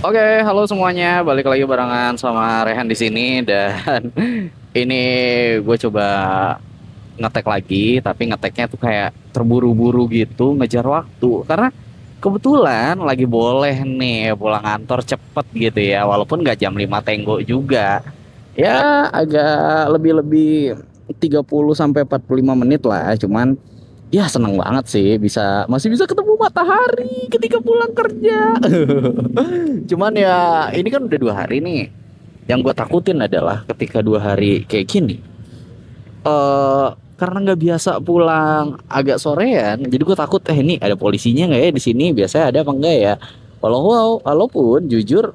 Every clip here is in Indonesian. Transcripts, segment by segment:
Oke, halo semuanya. Balik lagi barengan sama Rehan di sini dan ini gue coba ngetek lagi, tapi ngeteknya tuh kayak terburu-buru gitu, ngejar waktu. Karena kebetulan lagi boleh nih pulang kantor cepet gitu ya, walaupun nggak jam 5 tenggo juga. Ya agak lebih-lebih 30 sampai 45 menit lah, cuman ya seneng banget sih masih bisa ketemu matahari ketika pulang kerja. Cuman ya ini kan udah 2 hari nih. Yang gue takutin adalah ketika 2 hari kayak gini. eh karena nggak biasa pulang agak sorean, jadi gue takut ini ada polisinya nggak ya di sini. Biasanya ada apa enggak ya? Walaupun jujur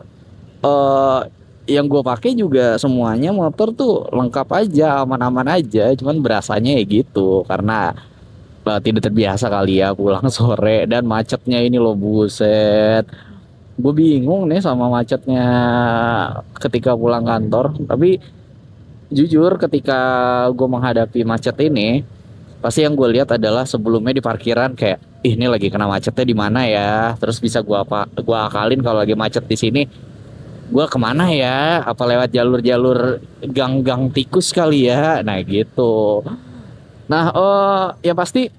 eh yang gue pakai juga semuanya motor tuh lengkap aja, aman-aman aja. Cuman berasanya ya gitu karena tidak terbiasa kali ya pulang sore dan macetnya ini loh, buset. Gue bingung nih sama macetnya ketika pulang kantor. Tapi jujur ketika gue menghadapi macet ini, pasti yang gue lihat adalah sebelumnya di parkiran kayak, "Ih, ini lagi kena macetnya di mana ya? Terus bisa gua akalin kalau lagi macet di sini, gue kemana ya? Apa lewat jalur-jalur gang-gang tikus kali ya?" Nah gitu. Nah, yang pasti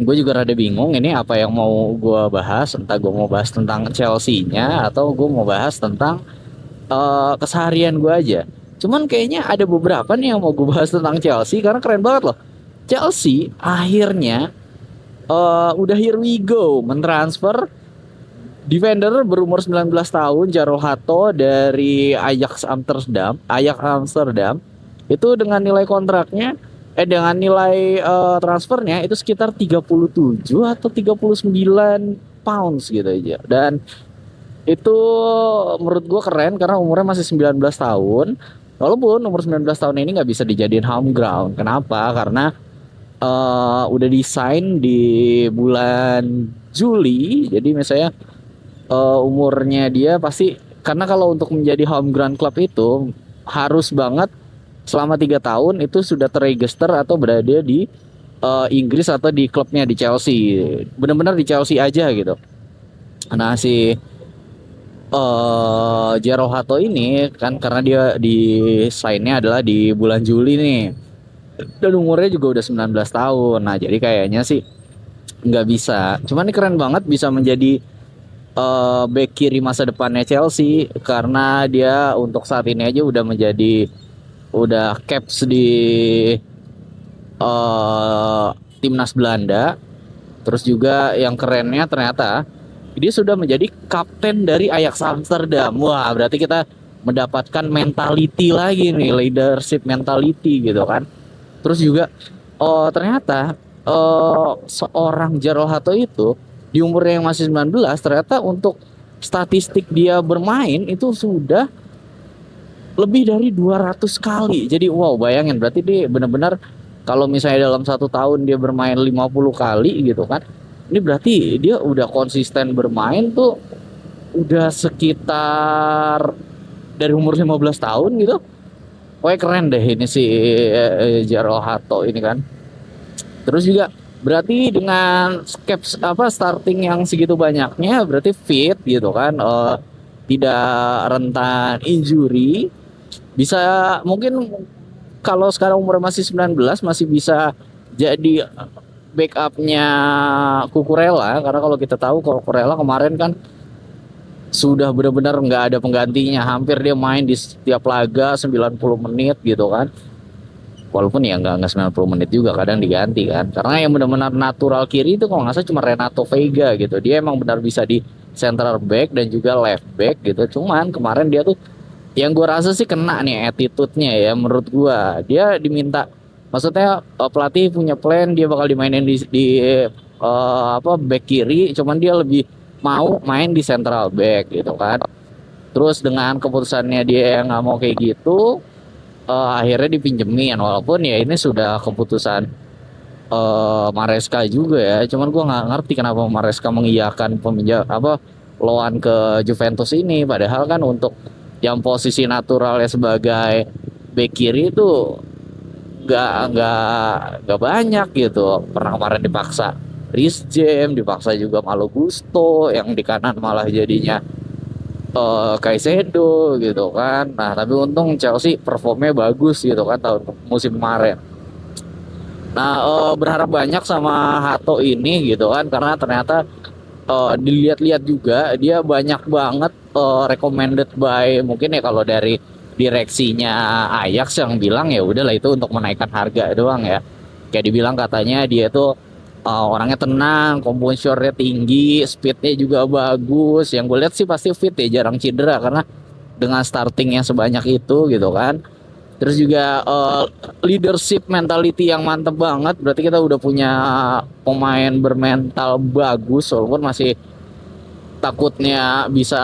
gue juga rada bingung ini apa yang mau gue bahas. Entah gue mau bahas tentang Chelsea-nya atau gue mau bahas tentang keseharian gue aja. Cuman kayaknya ada beberapa nih yang mau gue bahas tentang Chelsea karena keren banget loh. Chelsea akhirnya udah here we go mentransfer defender berumur 19 tahun Jarol Hato dari Ajax Amsterdam itu dengan nilai kontraknya dengan nilai transfernya itu sekitar 37 atau 39 pounds gitu aja. Dan itu menurut gue keren karena umurnya masih 19 tahun. Walaupun umur 19 tahun ini nggak bisa dijadiin home ground. Kenapa? Karena udah desain di bulan Juli. Jadi misalnya umurnya dia pasti, karena kalau untuk menjadi home ground club itu harus banget selama 3 tahun itu sudah terregister atau berada di Inggris atau di klubnya di Chelsea. Benar-benar di Chelsea aja gitu. Nah, si Jero Hato ini kan karena dia di sign-nya adalah di bulan Juli nih. Dan umurnya juga udah 19 tahun. Nah, jadi kayaknya sih nggak bisa. Cuman ini keren banget bisa menjadi back kiri masa depannya Chelsea karena dia untuk saat ini aja udah caps di uh, timnas Belanda. Terus juga yang kerennya ternyata dia sudah menjadi kapten dari Ajax Amsterdam. Wah, berarti kita mendapatkan mentality lagi nih, leadership mentality gitu kan. Terus juga ternyata seorang Jarol Hato itu di umurnya yang masih 19 ternyata untuk statistik dia bermain itu sudah lebih dari 200 kali. Jadi wow, bayangin berarti dia benar-benar kalau misalnya dalam 1 tahun dia bermain 50 kali gitu kan. Ini berarti dia udah konsisten bermain tuh udah sekitar dari umur 15 tahun gitu. Pokoknya keren deh ini si Jaro Hato ini kan. Terus juga berarti dengan caps apa starting yang segitu banyaknya berarti fit gitu kan, tidak rentan injury. Bisa mungkin kalau sekarang umur masih 19 masih bisa jadi backupnya Kukurela, karena kalau kita tahu Kukurela kemarin kan sudah benar-benar nggak ada penggantinya, hampir dia main di setiap laga 90 menit gitu kan. Walaupun ya nggak 90 menit juga, kadang diganti kan, karena yang benar-benar natural kiri itu kalau nggak salah cuma Renato Veiga gitu. Dia emang benar bisa di center back dan juga left back gitu. Cuman kemarin dia tuh yang gue rasa sih kena nih attitude-nya ya. Menurut gue dia diminta, maksudnya pelatih punya plan dia bakal dimainin apa back kiri, cuman dia lebih mau main di central back gitu kan. Terus dengan keputusannya dia yang nggak mau kayak gitu, akhirnya dipinjemin. Walaupun ya ini sudah keputusan Maresca juga ya. Cuman gue nggak ngerti kenapa Maresca mengiyakan peminjam apa loan ke Juventus ini, padahal kan untuk yang posisi naturalnya sebagai bek kiri itu nggak banyak gitu. Pernah kemarin dipaksa Rhys James, dipaksa juga Malo Gusto, yang di kanan malah jadinya Caicedo gitu kan. Nah, tapi untung Chelsea performnya bagus gitu kan tahun musim kemarin. Nah, berharap banyak sama Hato ini gitu kan karena ternyata dilihat-lihat juga dia banyak banget recommended by mungkin ya kalau dari direksinya Ajax yang bilang ya udahlah itu untuk menaikkan harga doang ya. Kayak dibilang katanya dia tuh orangnya tenang, composure-nya tinggi, speednya juga bagus. Yang gue lihat sih pasti fit ya, jarang cedera karena dengan starting yang sebanyak itu gitu kan. Terus juga leadership mentality yang mantep banget. Berarti kita udah punya pemain bermental bagus walaupun masih takutnya bisa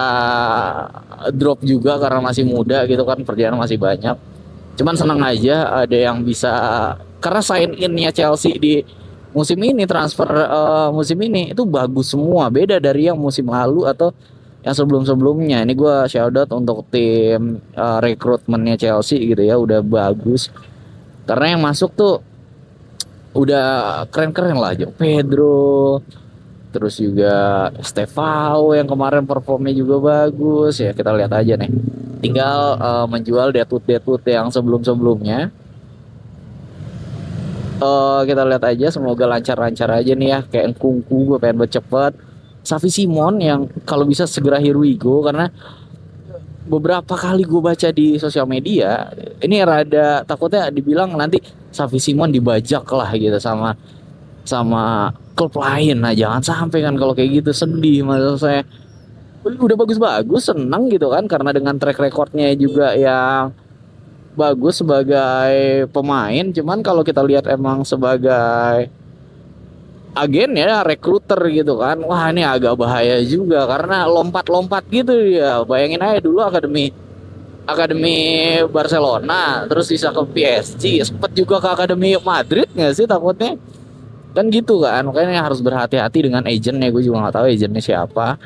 drop juga karena masih muda gitu kan, perjalanan masih banyak. Cuman senang aja ada yang bisa karena sign in-nya Chelsea di musim ini transfer musim ini itu bagus semua, beda dari yang musim lalu atau yang sebelum-sebelumnya. Ini gue shout out untuk tim rekrutmennya Chelsea gitu ya, udah bagus. Karena yang masuk tuh udah keren-keren lah, Jo Pedro, terus juga Stefao yang kemarin performnya juga bagus ya. Kita lihat aja nih. Tinggal menjual Deadwood yang sebelum-sebelumnya. Kita lihat aja semoga lancar-lancar aja nih ya. Kayak Nkunku gue pengen cepet. Xavi Simon yang kalau bisa segera here we go karena beberapa kali gue baca di sosial media ini rada takutnya dibilang nanti Xavi Simon dibajak lah gitu sama sama klub lain. Nah jangan sampai kan kalau kayak gitu, sedih maksud saya. Udah bagus-bagus seneng gitu kan karena dengan track recordnya juga yang bagus sebagai pemain. Cuman kalau kita lihat emang sebagai agen ya rekruter gitu kan, wah ini agak bahaya juga karena lompat-lompat gitu ya. Bayangin aja dulu akademi akademi Barcelona terus bisa ke PSG, sempet juga ke akademi Madrid nggak sih takutnya kan gitu kan. Makanya harus berhati-hati dengan agentnya, gue juga nggak tahu agentnya siapa.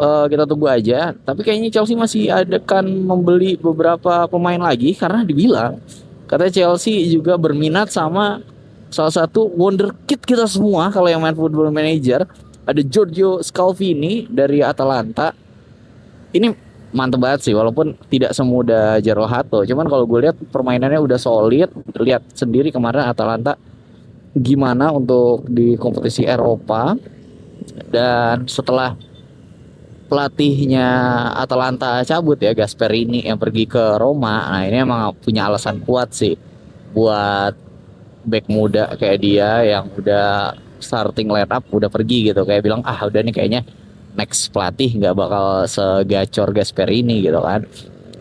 Kita tunggu aja. Tapi kayaknya Chelsea masih ada kan membeli beberapa pemain lagi karena dibilang katanya Chelsea juga berminat sama salah satu wonderkid kita semua kalau yang main Football Manager, ada Giorgio Scalvini dari Atalanta. Ini mantep banget sih walaupun tidak semudah Jaro Hato. Cuman kalau gue lihat permainannya udah solid. Lihat sendiri kemarin Atalanta gimana untuk di kompetisi Eropa. Dan setelah pelatihnya Atalanta cabut ya Gasperini yang pergi ke Roma. Nah ini emang punya alasan kuat sih buat back muda kayak dia yang udah starting line up udah pergi gitu, kayak bilang udah nih kayaknya next pelatih nggak bakal segacor Gasperini gitu kan.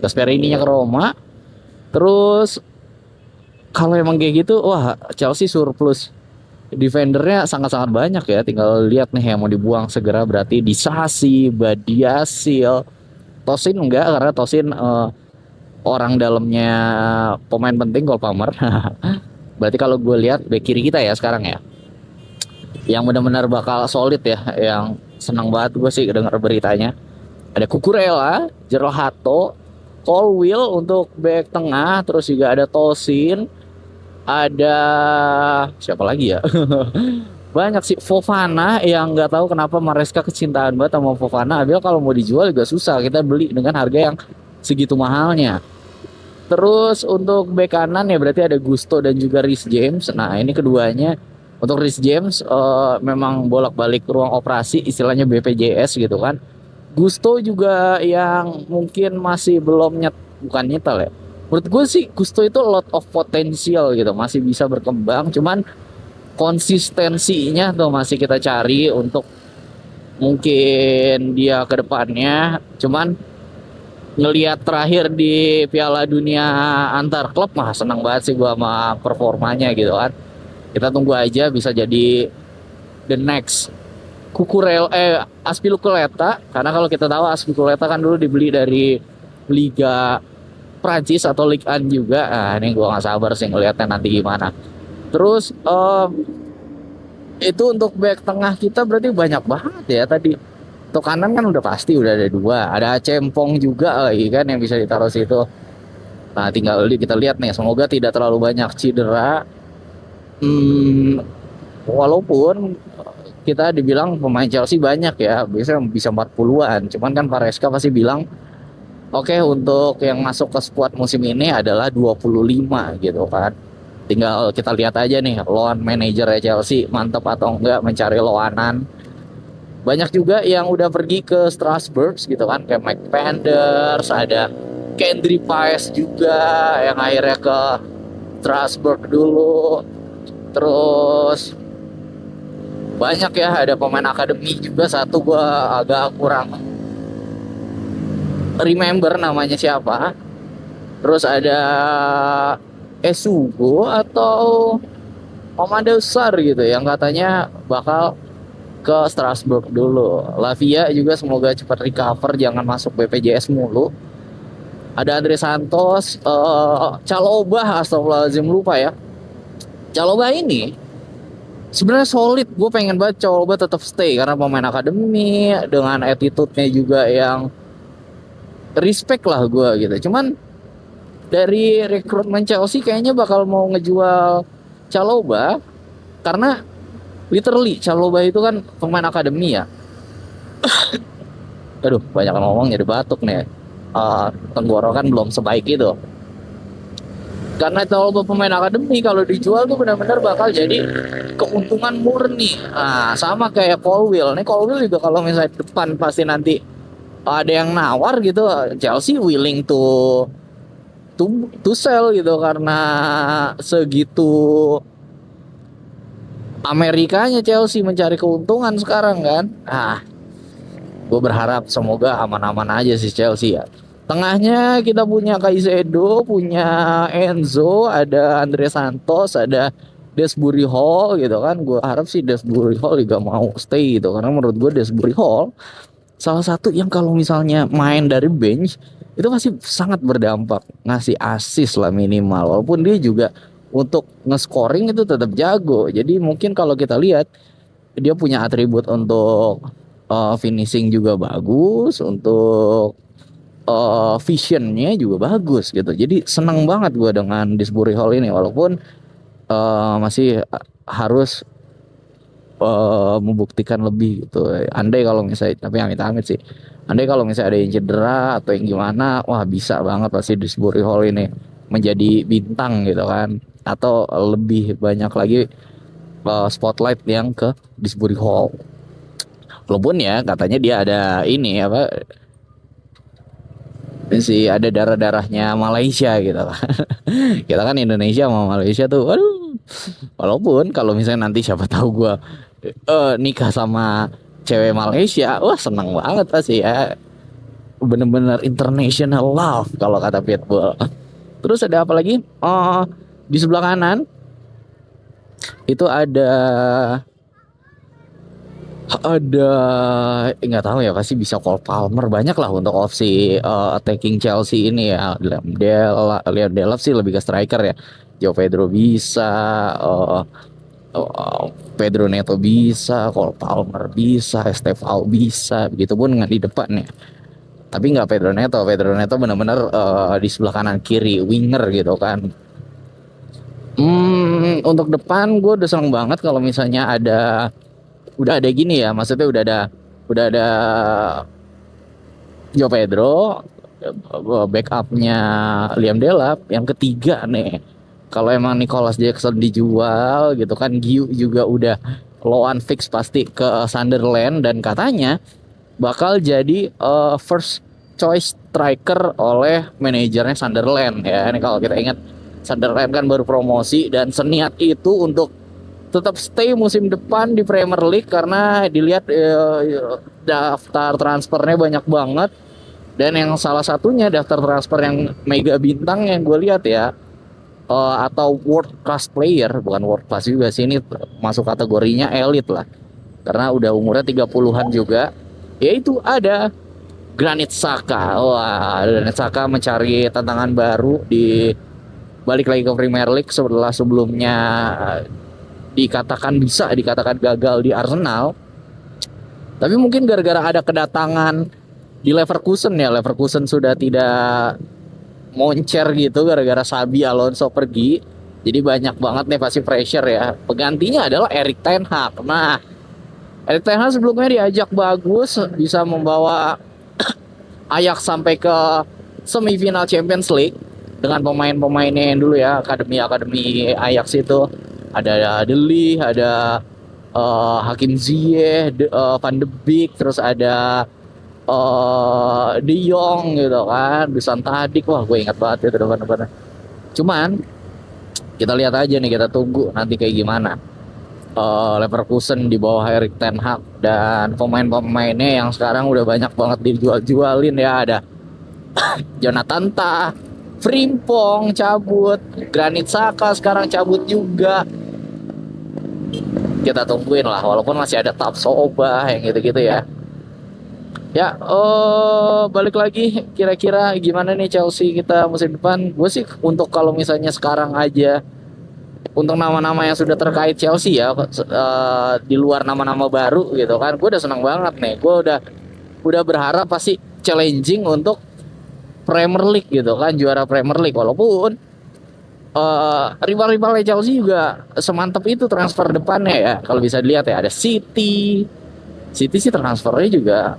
Gasperininya ke Roma. Terus kalau emang kayak gitu wah Chelsea surplus defendernya sangat-sangat banyak ya. Tinggal lihat nih yang mau dibuang segera berarti Disasi, Badiasil, Tosin enggak karena Tosin orang dalamnya pemain penting Cole Palmer. Berarti kalau gue lihat bek kiri kita ya sekarang ya yang benar-benar bakal solid ya, yang senang banget gue sih dengar beritanya. Ada Cucurella, Jero Hato, Colwill untuk back tengah, terus juga ada Tosin, ada siapa lagi ya? Banyak sih. Fofana yang nggak tahu kenapa Maresca kecintaan banget sama Fofana. Abil kalau mau dijual juga susah, kita beli dengan harga yang segitu mahalnya. Terus untuk bek kanan ya berarti ada Gusto dan juga Reece James. Nah ini keduanya untuk Reece James memang bolak-balik ruang operasi istilahnya BPJS gitu kan. Gusto juga yang mungkin masih belum bukan nyetel ya. Menurut gue sih Gusto itu lot of potential gitu, masih bisa berkembang. Cuman konsistensinya tuh masih kita cari untuk mungkin dia ke depannya. Cuman ngelihat terakhir di Piala Dunia antar klub mah senang banget sih gua sama performanya gitu kan. Kita tunggu aja bisa jadi the next Aspilicueta, karena kalau kita tahu Aspilicueta kan dulu dibeli dari Liga Prancis atau Ligue 1 juga. Nah, ini gua nggak sabar sih ngelihatnya nanti gimana. Terus itu untuk back tengah kita berarti banyak banget ya tadi. Untuk kanan kan udah pasti udah ada dua. Ada Cempong juga lagi kan yang bisa ditaruh situ. Nah tinggal kita lihat nih. Semoga tidak terlalu banyak cedera. Walaupun kita dibilang pemain Chelsea banyak ya, bisa 40-an. Cuman kan Pareska pasti bilang, oke, untuk yang masuk ke skuad musim ini adalah 25 gitu kan. Tinggal kita lihat aja nih, loan manajer Chelsea mantap atau enggak mencari loanan. Banyak juga yang udah pergi ke Strasbourg gitu kan, kayak Mike Penders, ada Kendry Paes juga yang akhirnya ke Strasbourg dulu. Terus banyak ya, ada pemain akademi juga, satu gua agak kurang remember namanya siapa. Terus ada Esugo atau Komanda Besar gitu yang katanya bakal ke Strasbourg dulu. Lavia juga semoga cepat recover, jangan masuk BPJS mulu. Ada Andre Santos, Chalobah, astagfirullahaladzim lupa ya. Chalobah ini sebenarnya solid, gue pengen banget Chalobah tetap stay karena pemain akademi dengan attitude-nya juga yang respect lah gue gitu. Cuman dari rekrutmen Chelsea kayaknya bakal mau ngejual Chalobah karena literally Chalobah itu kan pemain akademi ya. Aduh, banyak ngomong jadi batuk nih. Tenggorokan belum sebaik itu. Karena Chalobah pemain akademi kalau dijual tuh benar-benar bakal jadi keuntungan murni. Nah, sama kayak Colwill. Nih Colwill juga kalau misalnya depan pasti nanti ada yang nawar gitu, Chelsea willing to sell gitu karena segitu Amerikanya Chelsea mencari keuntungan sekarang kan. Gue berharap semoga aman-aman aja sih Chelsea ya. Tengahnya kita punya Caicedo, punya Enzo, ada Andre Santos, ada Desbury Hall gitu kan. Gue harap sih Desbury Hall juga mau stay gitu, karena menurut gue Desbury Hall salah satu yang kalau misalnya main dari bench itu pasti sangat berdampak, ngasih assist lah minimal, walaupun dia juga untuk nge-scoring itu tetap jago. Jadi mungkin kalau kita lihat dia punya atribut untuk finishing juga bagus, untuk visionnya juga bagus gitu. Jadi senang banget gue dengan Desbury Hall ini, walaupun masih harus membuktikan lebih gitu. Andai kalau misalnya, tapi amit-amit sih, andai kalau misalnya ada yang cedera atau yang gimana, wah bisa banget pasti Desbury Hall ini menjadi bintang gitu kan, atau lebih banyak lagi spotlight yang ke Desbury Hall. Walaupun ya katanya dia ada ini apa sih, ada darah-darahnya Malaysia gitu kan. Kita kan Indonesia sama Malaysia tuh, waduh. Walaupun kalau misalnya nanti siapa tahu gue nikah sama cewek Malaysia, wah seneng banget pasti ya. Bener-bener international love kalau kata Pitbull. Terus ada apa lagi? Oh, di sebelah kanan itu ada nggak tahu ya, pasti bisa Cole Palmer, banyak lah untuk opsi attacking Chelsea ini ya. Liam Delap sih lebih ke striker ya. Joe Pedro bisa, Pedro Neto bisa, Cole Palmer bisa, Estevao bisa, begitupun dengan di depan ya. Tapi nggak Pedro Neto benar-benar di sebelah kanan kiri winger gitu kan. Untuk depan gue udah seneng banget kalau misalnya udah ada gini ya, maksudnya udah ada Joe Pedro, backupnya Liam Delap. Yang ketiga nih, kalau emang Nicholas Jackson dijual gitu kan, Giu juga udah loan fix pasti ke Sunderland, dan katanya bakal jadi first choice striker oleh manajernya Sunderland ya. Ini kalau kita ingat Sunderland kan baru promosi dan seniat itu untuk tetap stay musim depan di Premier League, karena dilihat daftar transfernya banyak banget. Dan yang salah satunya daftar transfer yang mega bintang yang gue lihat ya, atau world class player, bukan world class juga sih, ini masuk kategorinya elite lah karena udah umurnya 30-an juga, yaitu ada Granit Xhaka. Wah, Granit Xhaka mencari tantangan baru, di balik lagi ke Premier League setelah sebelumnya dikatakan gagal di Arsenal. Tapi mungkin gara-gara ada kedatangan di Leverkusen ya, Leverkusen sudah tidak moncer gitu gara-gara Xabi Alonso pergi. Jadi banyak banget nih pasti pressure ya. Penggantinya adalah Erik ten Hag. Nah, Erik ten Hag sebelumnya diajak bagus, bisa membawa Ajax sampai ke semifinal Champions League dengan pemain-pemainnya yang dulu ya, akademi Ajax itu ada De Ligt, ada Hakim Ziyech, Van de Beek, terus ada De Jong gitu kan, Dusan Tadic, wah gue ingat banget itu depan-depannya. Cuman kita lihat aja nih, kita tunggu nanti kayak gimana. Leverkusen di bawah Erik ten Hag dan pemain-pemainnya yang sekarang udah banyak banget dijual-jualin ya, ada Jonathan Tah, Frimpong cabut, Granit Xhaka sekarang cabut juga. Kita tungguin lah, walaupun masih ada Tapsoba yang gitu-gitu ya. Ya, balik lagi, kira-kira gimana nih Chelsea kita musim depan? Gue sih untuk kalau misalnya sekarang aja, untuk nama-nama yang sudah terkait Chelsea ya, di luar nama-nama baru gitu kan, gue udah senang banget nih. Gue udah berharap pasti challenging untuk Premier League gitu kan, juara Premier League. Walaupun rival-rivalnya Chelsea juga semantap itu transfer depannya ya. Kalau bisa dilihat ya, ada City sih transfernya juga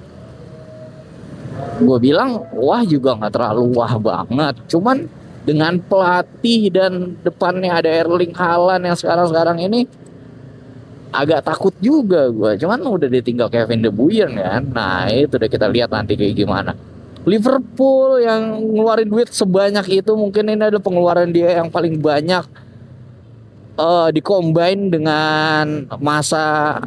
gue bilang wah juga nggak terlalu wah banget, cuman dengan pelatih dan depannya ada Erling Haaland yang sekarang ini agak takut juga gue, cuman udah ditinggal Kevin De Bruyne kan. Nah itu udah, kita lihat nanti kayak gimana. Liverpool yang ngeluarin duit sebanyak itu, mungkin ini adalah pengeluaran dia yang paling banyak di combine dengan masa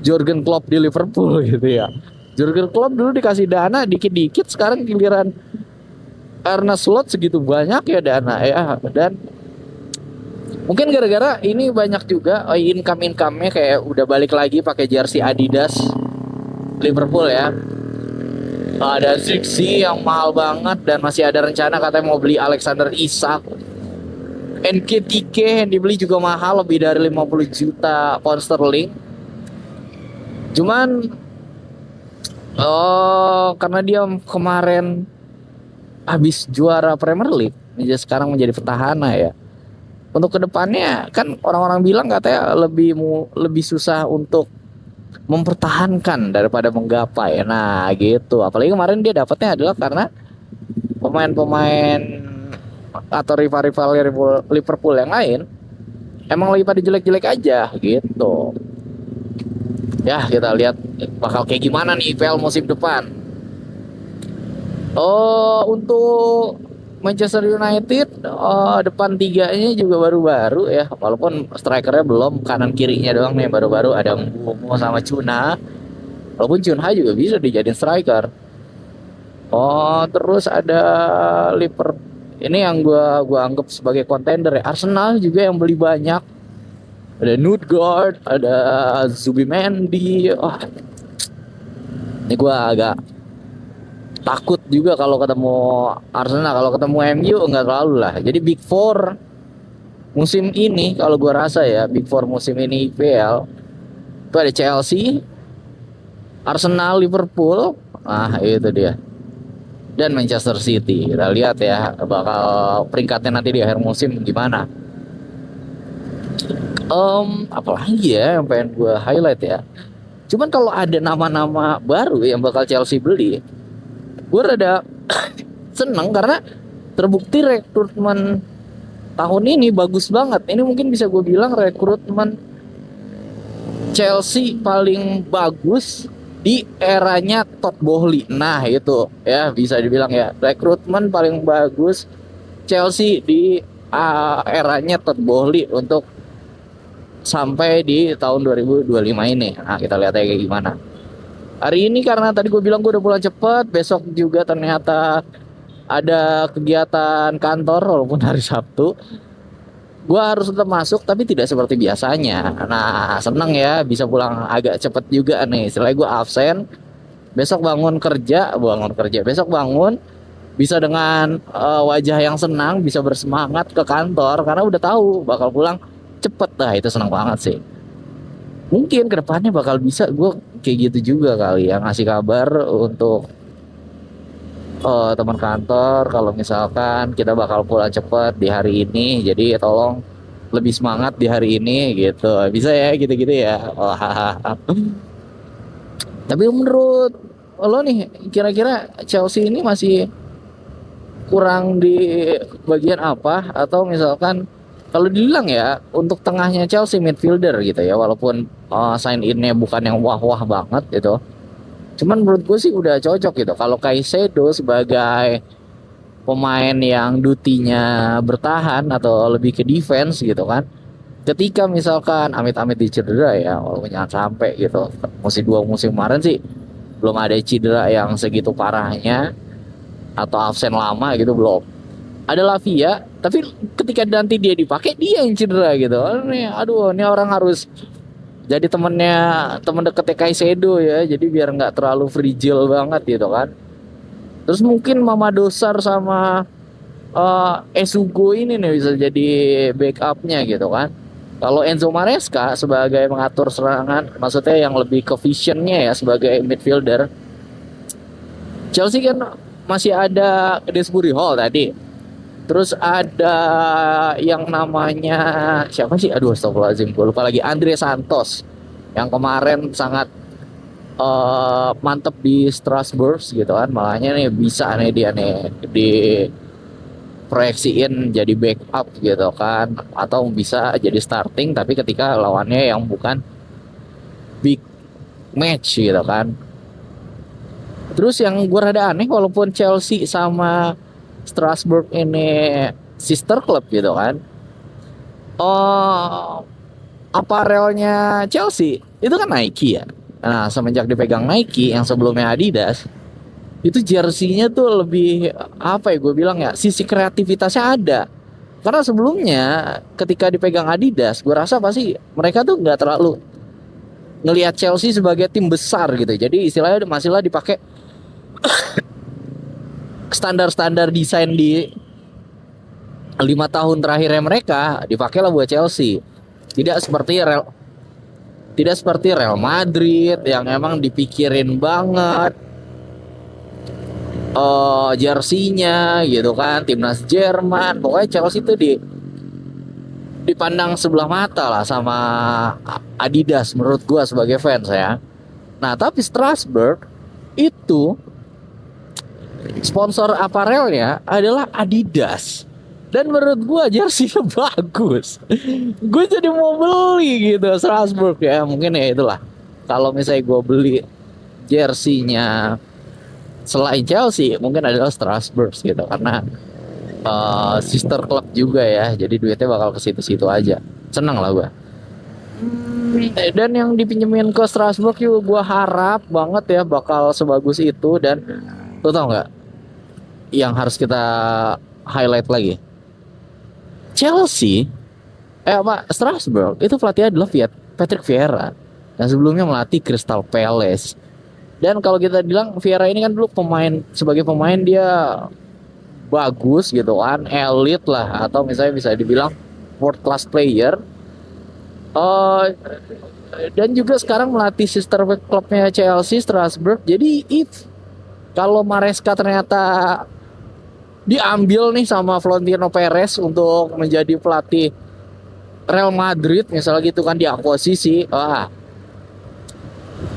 Jurgen Klopp di Liverpool gitu ya. Jurgen Klopp dulu dikasih dana dikit-dikit, sekarang giliran Arne Slot segitu banyak ya dana ya. Dan mungkin gara-gara ini banyak juga income-nya kayak udah balik lagi pakai jersey Adidas Liverpool ya. Ada Zirkzee yang mahal banget, dan masih ada rencana katanya mau beli Alexander Isak. NKTK yang dibeli juga mahal, lebih dari 50 juta pound sterling. Cuman karena dia kemarin habis juara Premier League, dia sekarang menjadi petahana ya. Untuk kedepannya kan orang-orang bilang katanya lebih susah untuk mempertahankan daripada menggapai. Nah gitu. Apalagi kemarin dia dapatnya adalah karena pemain-pemain atau rival-rival Liverpool yang lain emang lagi pada jelek-jelek aja gitu. Ya kita lihat bakal kayak gimana nih IPL musim depan. Untuk Manchester United, depan tiganya juga baru-baru ya, walaupun strikernya belum, kanan kirinya doang nih baru-baru, ada Mbeumo sama Cuna. Walaupun Cuna juga bisa dijadiin striker. Terus ada Liverpool, ini yang gua anggap sebagai kontender ya. Arsenal juga yang beli banyak, ada Nutgaard, ada Zubimendi. Ini gue agak takut juga kalau ketemu Arsenal. Kalau ketemu MU nggak terlalu lah. Jadi Big Four musim ini, kalau gue rasa ya, Big Four musim ini IPL itu ada Chelsea, Arsenal, Liverpool, itu dia, dan Manchester City. Kita lihat ya bakal peringkatnya nanti di akhir musim gimana. Apalagi ya yang pengen gue highlight ya. Cuman kalau ada nama-nama baru yang bakal Chelsea beli, gue rada seneng karena terbukti rekrutmen tahun ini bagus banget. Ini mungkin bisa gue bilang rekrutmen Chelsea paling bagus di eranya Todd Boehly. Nah itu ya bisa dibilang ya, rekrutmen paling bagus Chelsea di eranya Todd Boehly untuk sampai di tahun 2025 ini. Nah kita lihat aja kayak gimana. Hari ini karena tadi gue bilang gue udah pulang cepet, besok juga ternyata ada kegiatan kantor walaupun hari Sabtu. Gue harus tetap masuk tapi tidak seperti biasanya. Nah seneng ya bisa pulang agak cepet juga nih. Setelah gue absen, besok besok bangun bisa dengan wajah yang senang, bisa bersemangat ke kantor karena udah tahu bakal pulang cepet. Nah itu senang banget sih. Mungkin kedepannya bakal bisa gue kayak gitu juga kali ya, ngasih kabar untuk teman kantor kalau misalkan kita bakal pulang cepet di hari ini, jadi tolong lebih semangat di hari ini gitu. Bisa ya gitu-gitu ya. Wah. Tapi menurut lo nih, kira-kira Chelsea ini masih kurang di bagian apa? Atau misalkan kalau dibilang ya untuk tengahnya Chelsea midfielder gitu ya, walaupun sign innya bukan yang wah-wah banget gitu. Cuman menurut gue sih udah cocok gitu. Kalau Caicedo sebagai pemain yang dutinya bertahan atau lebih ke defense gitu kan. Ketika misalkan amit-amit di cedera ya, walaupun jangan sampai gitu. Musim kemarin sih belum ada cedera yang segitu parahnya atau absen lama gitu belum. Ada Lavia, tapi ketika nanti dia dipakai dia yang cedera gitu. Aduh, ini orang harus jadi temen deketnya Caicedo ya, jadi biar nggak terlalu fragile banget gitu kan. Terus mungkin Mama Dosar sama Esugo ini nih bisa jadi backupnya gitu kan. Kalau Enzo Maresca sebagai mengatur serangan, maksudnya yang lebih ke visionnya ya sebagai midfielder. Chelsea kan masih ada Desbury Hall tadi. Terus ada yang namanya siapa sih? Aduh, astagfirullahaladzim, gue lupa lagi. Andre Santos yang kemarin sangat mantep di Strasbourg gitu kan. Malahnya nih bisa nih dia nih di proyeksiin jadi backup gitu kan, atau bisa jadi starting tapi ketika lawannya yang bukan big match gitu kan. Terus yang gue rada aneh, walaupun Chelsea sama Strasbourg ini sister club gitu kan, oh aparelnya Chelsea itu kan Nike ya. Nah semenjak dipegang Nike yang sebelumnya Adidas, itu jersey-nya tuh lebih apa ya, gue bilang ya, sisi kreativitasnya ada. Karena sebelumnya ketika dipegang Adidas, gue rasa pasti mereka tuh nggak terlalu ngelihat Chelsea sebagai tim besar gitu. Jadi istilahnya masihlah dipakai standar-standar desain di 5 tahun terakhirnya mereka dipakailah buat Chelsea. Tidak seperti Real Madrid yang emang dipikirin banget jersey-nya gitu kan, timnas Jerman. Pokoknya Chelsea itu dipandang sebelah mata lah sama Adidas menurut gua sebagai fans ya. Nah, tapi Strasbourg itu sponsor aparelnya adalah Adidas. Dan menurut gua jersey-nya bagus. Gue jadi mau beli gitu Strasbourg ya. Mungkin ya itulah. Kalau misalnya gua beli jersey-nya selain Chelsea mungkin adalah Strasbourg gitu, karena sister club juga ya, jadi duitnya bakal ke situ-situ aja. Seneng lah gue. Dan yang dipinjemin ke Strasbourg juga gue harap banget ya bakal sebagus itu. Dan lo tau nggak yang harus kita highlight lagi, Chelsea Strasbourg itu pelatih adalah Patrick Vieira yang sebelumnya melatih Crystal Palace. Dan kalau kita bilang Vieira ini kan dulu sebagai pemain dia bagus gitu kan, elite lah, atau misalnya bisa dibilang world class player. Dan juga sekarang melatih sister clubnya Chelsea, Strasbourg. Jadi kalau Maresca ternyata diambil nih sama Florentino Perez untuk menjadi pelatih Real Madrid misalnya gitu kan, diakuisisi,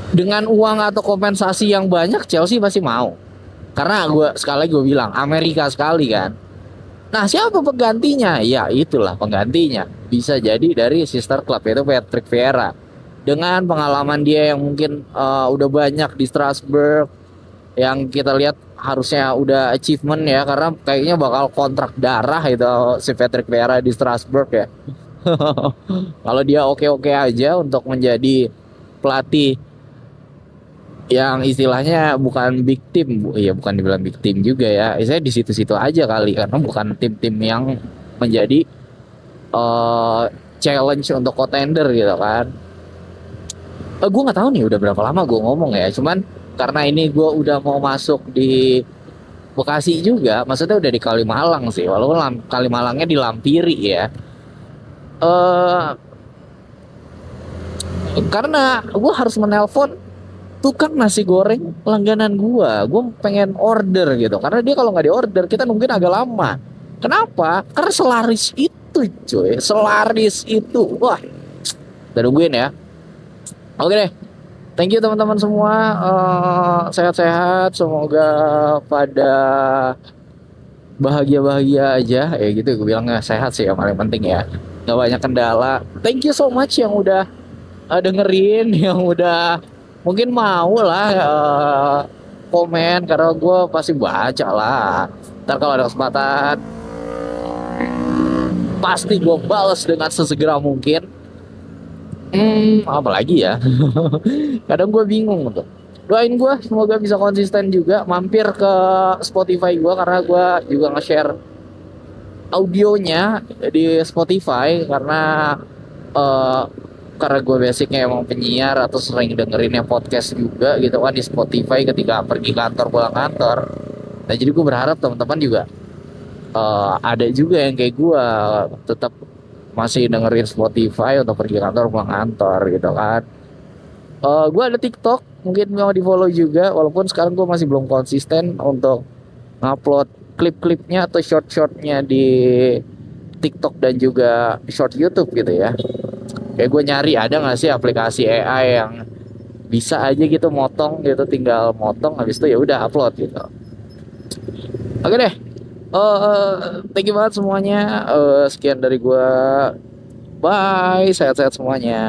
dengan uang atau kompensasi yang banyak Chelsea pasti mau. Karena sekali lagi gue bilang Amerika sekali kan. Nah siapa penggantinya? Ya itulah penggantinya. Bisa jadi dari sister club, yaitu Patrick Vieira. Dengan pengalaman dia yang mungkin udah banyak di Strasbourg, yang kita lihat harusnya udah achievement ya, karena kayaknya bakal kontrak darah itu si Patrick Vieira di Strasbourg ya. Kalau dia oke-oke aja untuk menjadi pelatih yang istilahnya bukan big team, ya bukan dibilang big team juga ya, saya di situ-situ aja kali, karena bukan tim-tim yang menjadi challenge untuk contender gitu kan. Gue nggak tahu nih udah berapa lama gue ngomong ya, cuman karena ini gue udah mau masuk di Bekasi juga, maksudnya udah di Kalimalang sih, walaupun Kalimalangnya dilampiri ya. Karena gue harus menelpon tukang nasi goreng langganan gue pengen order gitu, karena dia kalau nggak di order kita nungguin agak lama. Kenapa? Karena selaris itu itu cuy, selaris itu. Wah, udah nungguin ya. Oke deh, thank you teman-teman semua. Sehat-sehat, semoga pada bahagia-bahagia aja ya gitu. Gue bilangnya sehat sih yang paling penting ya, nggak banyak kendala. Thank you so much yang udah dengerin, yang udah mungkin mau lah komen, karena gue pasti baca lah. Ntar kalau ada kesempatan pasti gue balas dengan sesegera mungkin. Apa lagi ya? Kadang gue bingung tuh. Doain gue semoga bisa konsisten juga, mampir ke Spotify gue karena gue juga nge-share audionya di Spotify eh, karena gue basicnya emang penyiar atau sering dengerin yang podcast juga gitu kan di Spotify ketika pergi kantor pulang kantor. Nah jadi gue berharap teman-teman juga ada juga yang kayak gue tetap masih dengerin Spotify untuk pergi kantor pulang kantor gitu kan. Gue ada TikTok, mungkin mau di follow juga, walaupun sekarang gue masih belum konsisten untuk ngupload klip-klipnya atau short-shortnya di TikTok dan juga short YouTube gitu ya. Kayak gue nyari ada nggak sih aplikasi AI yang bisa aja gitu motong gitu, tinggal motong habis itu ya udah upload gitu. Oke deh. Thank you banget semuanya. Sekian dari gue. Bye, sehat-sehat semuanya.